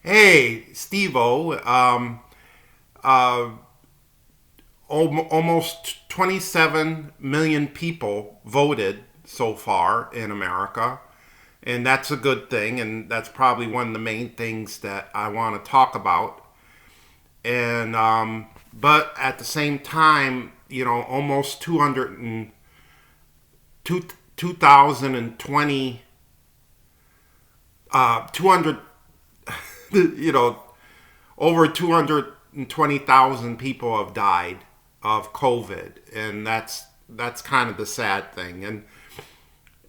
Hey, Stevo. Uh, Almost 27 million people voted so far in America, and that's a good thing. And that's probably one of the main things that I want to talk about. And but at the same time, almost 2020, 200, you know, over 220,000 people have died of COVID, and that's kind of the sad thing.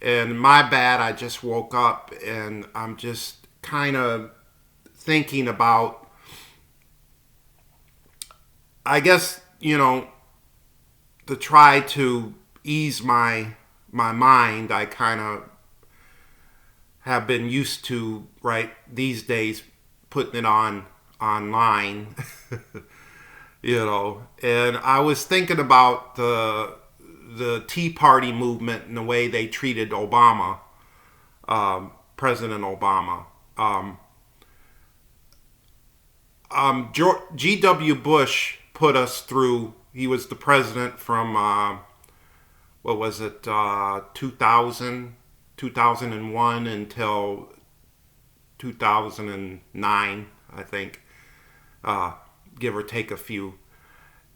And my bad, I just woke up and I'm just kind of thinking about. I guess to try to ease my mind. I kind of have been used to right these days putting it on online. And I was thinking about the Tea Party movement and the way they treated Obama, President Obama. G.W. Bush put us through. He was the president from what was it, 2000, 2001 until 2009, I think, uh, give or take a few.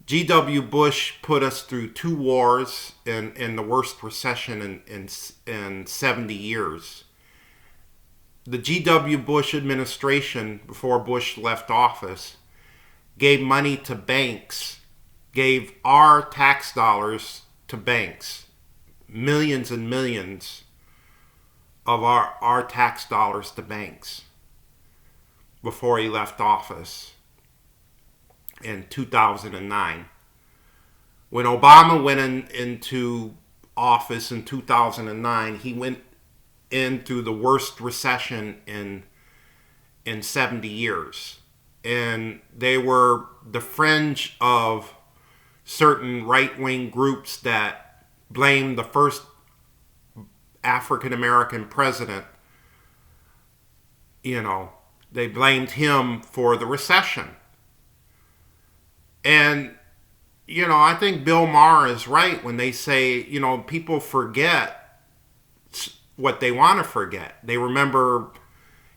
G.W. Bush put us through two wars and the worst recession in 70 years. The G.W. Bush administration, before Bush left office, gave money to banks, gave our tax dollars to banks, millions and millions of our tax dollars to banks before he left office in 2009. When Obama went into office in 2009, he went into the worst recession in 70 years. And they were the fringe of certain right wing groups that blamed the first African American president. They blamed him for the recession. And, I think Bill Maher is right when they say, people forget what they want to forget. They remember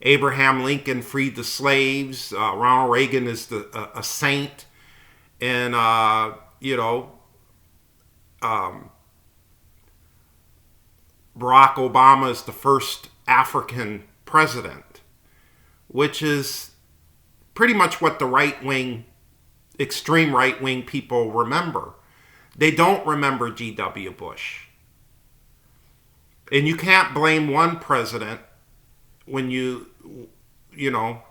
Abraham Lincoln freed the slaves. Ronald Reagan is a saint. And, Barack Obama is the first African president, which is pretty much what the right wing, extreme right wing people remember. They don't remember G.W. Bush. And you can't blame one president when you know,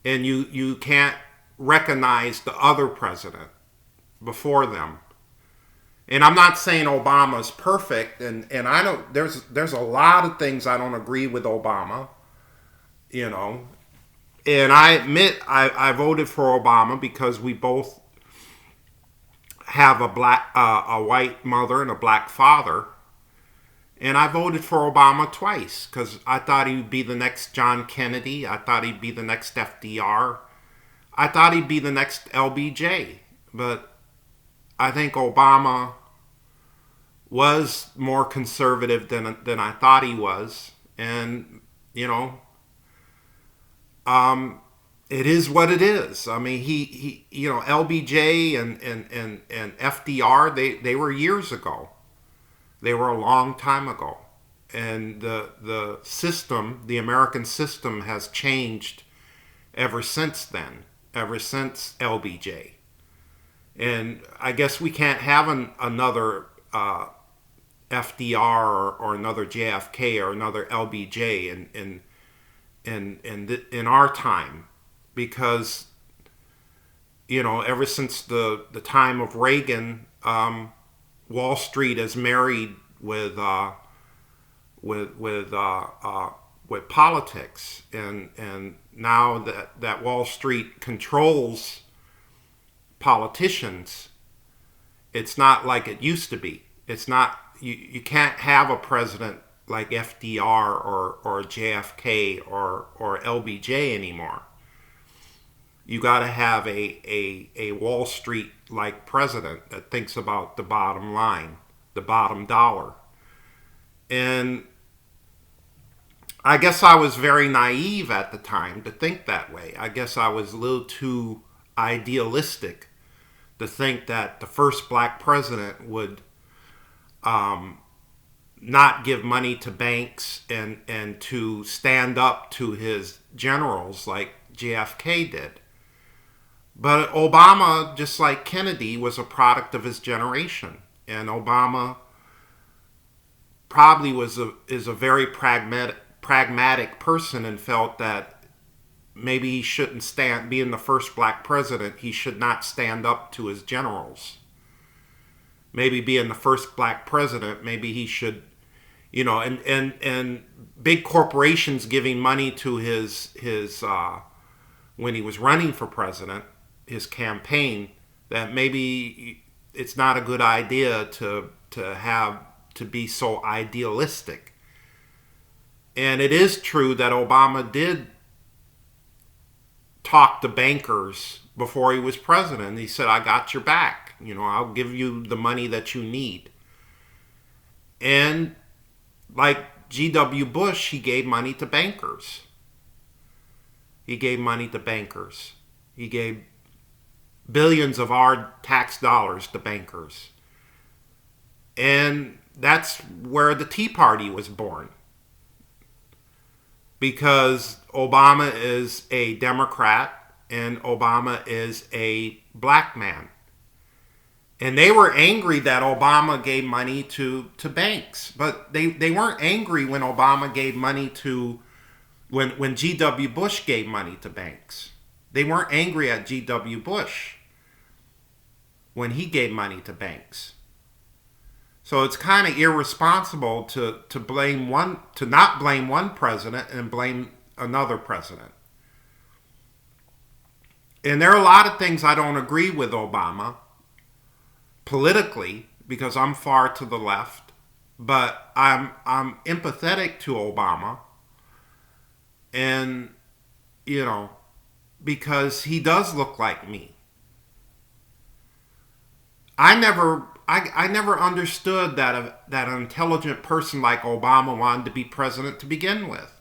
and you can't recognize the other president before them. And I'm not saying Obama's perfect, and I don't. There's a lot of things I don't agree with Obama, you know. And I admit I voted for Obama because we both have a white mother and a black father, and I voted for Obama twice because I thought he would be the next John Kennedy. I thought he'd be the next FDR. I thought he'd be the next LBJ. But I think Obama was more conservative than I thought he was. And, it is what it is. I mean, he LBJ and FDR, they were years ago. They were a long time ago. And the system, the American system, has changed ever since then, ever since LBJ. And I guess we can't have another FDR or another JFK or another LBJ in our time, because ever since the time of Reagan, Wall Street is married with politics, and now that Wall Street controls politicians, it's not like it used to be. It's not, you can't have a president like FDR or JFK or LBJ anymore. You got to have a Wall Street like president that thinks about the bottom line, the bottom dollar. And I guess I was very naive at the time to think that way. I guess I was a little too idealistic to think that the first black president would not give money to banks and to stand up to his generals like JFK did. But Obama, just like Kennedy, was a product of his generation. And Obama probably is a very pragmatic person and felt that maybe he shouldn't being the first black president, he should not stand up to his generals. Maybe being the first black president, maybe he should, and big corporations giving money to his when he was running for president, his campaign, that maybe it's not a good idea to be so idealistic. And it is true that Obama did talk to bankers before he was president. He said, I got your back. I'll give you the money that you need. And like G.W. Bush, he gave money to bankers. He gave billions of our tax dollars to bankers. And that's where the Tea Party was born. Because Obama is a Democrat and Obama is a black man. And they were angry that Obama gave money to banks. But they weren't angry when Obama gave money to, when G.W. Bush gave money to banks. They weren't angry at G.W. Bush when he gave money to banks. So it's kind of irresponsible to not blame one president and blame another president. And there are a lot of things I don't agree with Obama politically, because I'm far to the left, but I'm empathetic to Obama, and because he does look like me. I never understood that an intelligent person like Obama wanted to be president to begin with.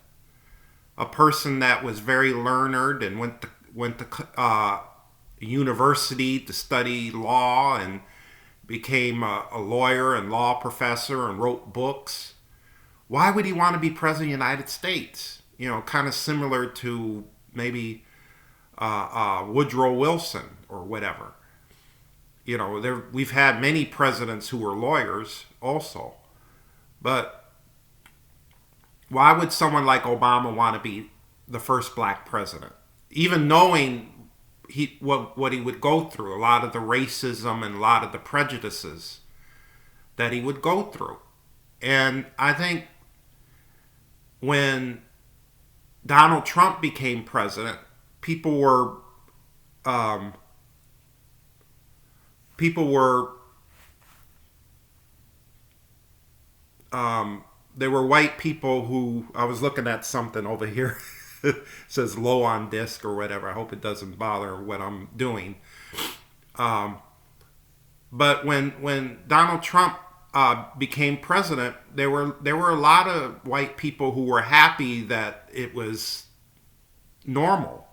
A person that was very learned and went to university to study law and became a lawyer and law professor and wrote books. Why would he want to be president of the United States? Kind of similar to maybe Woodrow Wilson or whatever. We've had many presidents who were lawyers also. But why would someone like Obama want to be the first black president? Even knowing what he would go through, a lot of the racism and a lot of the prejudices that he would go through. And I think when Donald Trump became president, people were there were white people who, I was looking at something over here, says low on disc or whatever. I hope it doesn't bother what I'm doing. But when Donald Trump became president, there were a lot of white people who were happy that it was normal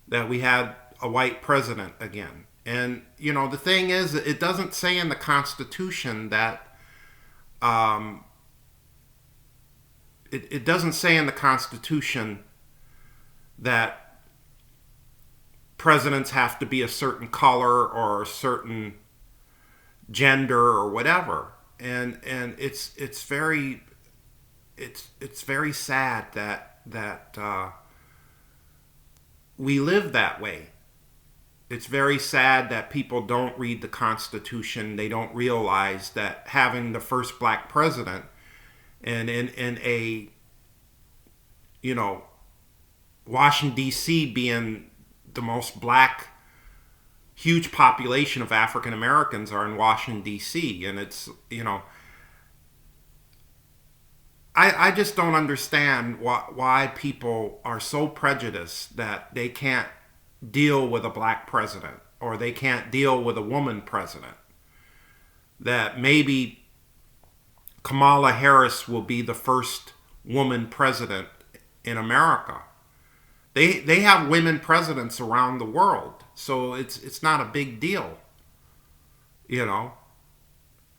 that we had a white president again. And the thing is, it doesn't say in the Constitution that it doesn't say in the Constitution that presidents have to be a certain color or a certain gender or whatever. And it's very sad that we live that way. It's very sad that people don't read the Constitution. They don't realize that having the first black president and in a, Washington, D.C. being the most black, huge population of African Americans are in Washington, D.C. And it's, I just don't understand why people are so prejudiced that they can't deal with a black president or they can't deal with a woman president. That maybe Kamala Harris will be the first woman president in America. They have women presidents around the world, so it's not a big deal. You know,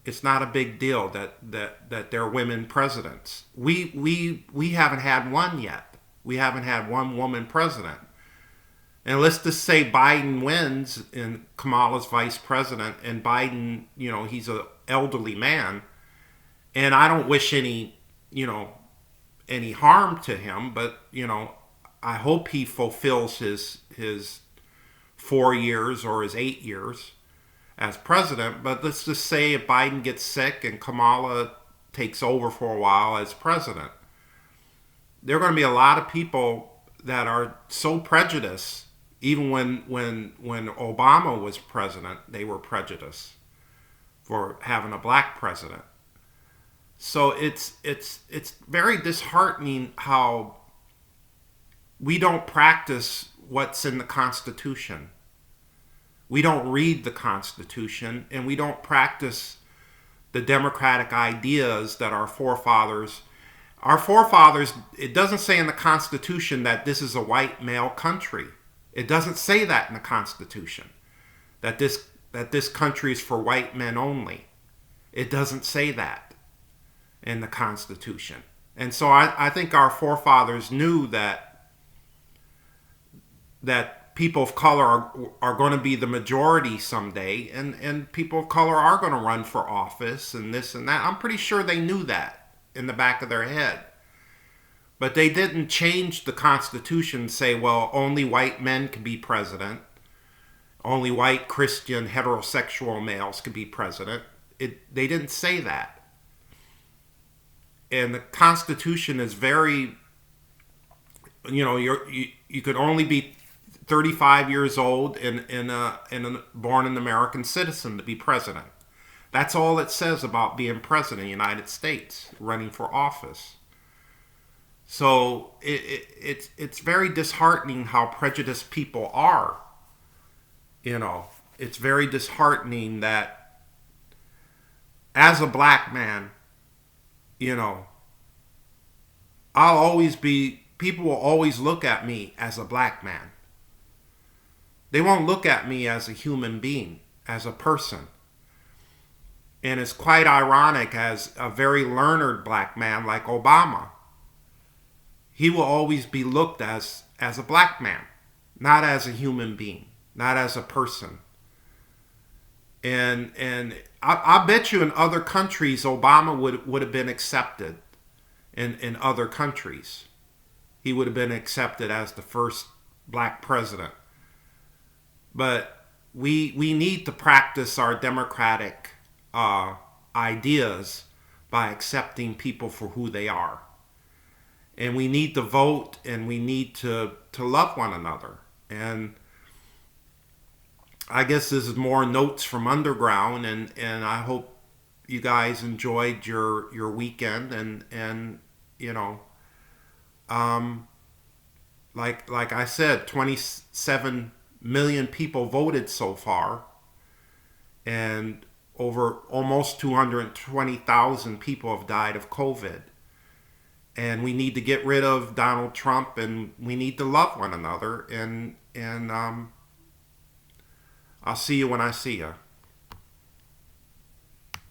it's not a big deal that they're women presidents. We haven't had one yet. We haven't had one woman president. And let's just say Biden wins and Kamala's vice president, and Biden, he's an elderly man, and I don't wish any harm to him, but I hope he fulfills his 4 years or his 8 years as president. But let's just say if Biden gets sick and Kamala takes over for a while as president, there are going to be a lot of people that are so prejudiced. Even when Obama was president, they were prejudiced for having a black president. So it's very disheartening how we don't practice what's in the Constitution. We don't read the Constitution, and we don't practice the democratic ideas that our forefathers, it doesn't say in the Constitution that this is a white male country. It doesn't say that in the Constitution, that this country is for white men only. It doesn't say that in the Constitution. And so I think our forefathers knew that people of color are going to be the majority someday, and people of color are going to run for office and this and that. I'm pretty sure they knew that in the back of their head. But they didn't change the Constitution and say, well, only white men can be president. Only white Christian heterosexual males can be president. They didn't say that. And the Constitution is very, you could only be 35 years old and born an American citizen to be president. That's all it says about being president of the United States, running for office. So it's very disheartening how prejudiced people are. It's very disheartening that as a black man, people will always look at me as a black man. They won't look at me as a human being, as a person. And it's quite ironic, as a very learned black man like Obama, he will always be looked as a black man, not as a human being, not as a person. And I bet you in other countries, Obama would have been accepted in other countries. He would have been accepted as the first black president. But we need to practice our democratic ideas by accepting people for who they are. And we need to vote, and we need to love one another. And I guess this is more notes from underground, and I hope you guys enjoyed your weekend, and like I said, 27 million people voted so far, and over almost 220,000 people have died of COVID. And we need to get rid of Donald Trump, and we need to love one another. And I'll see you when I see you.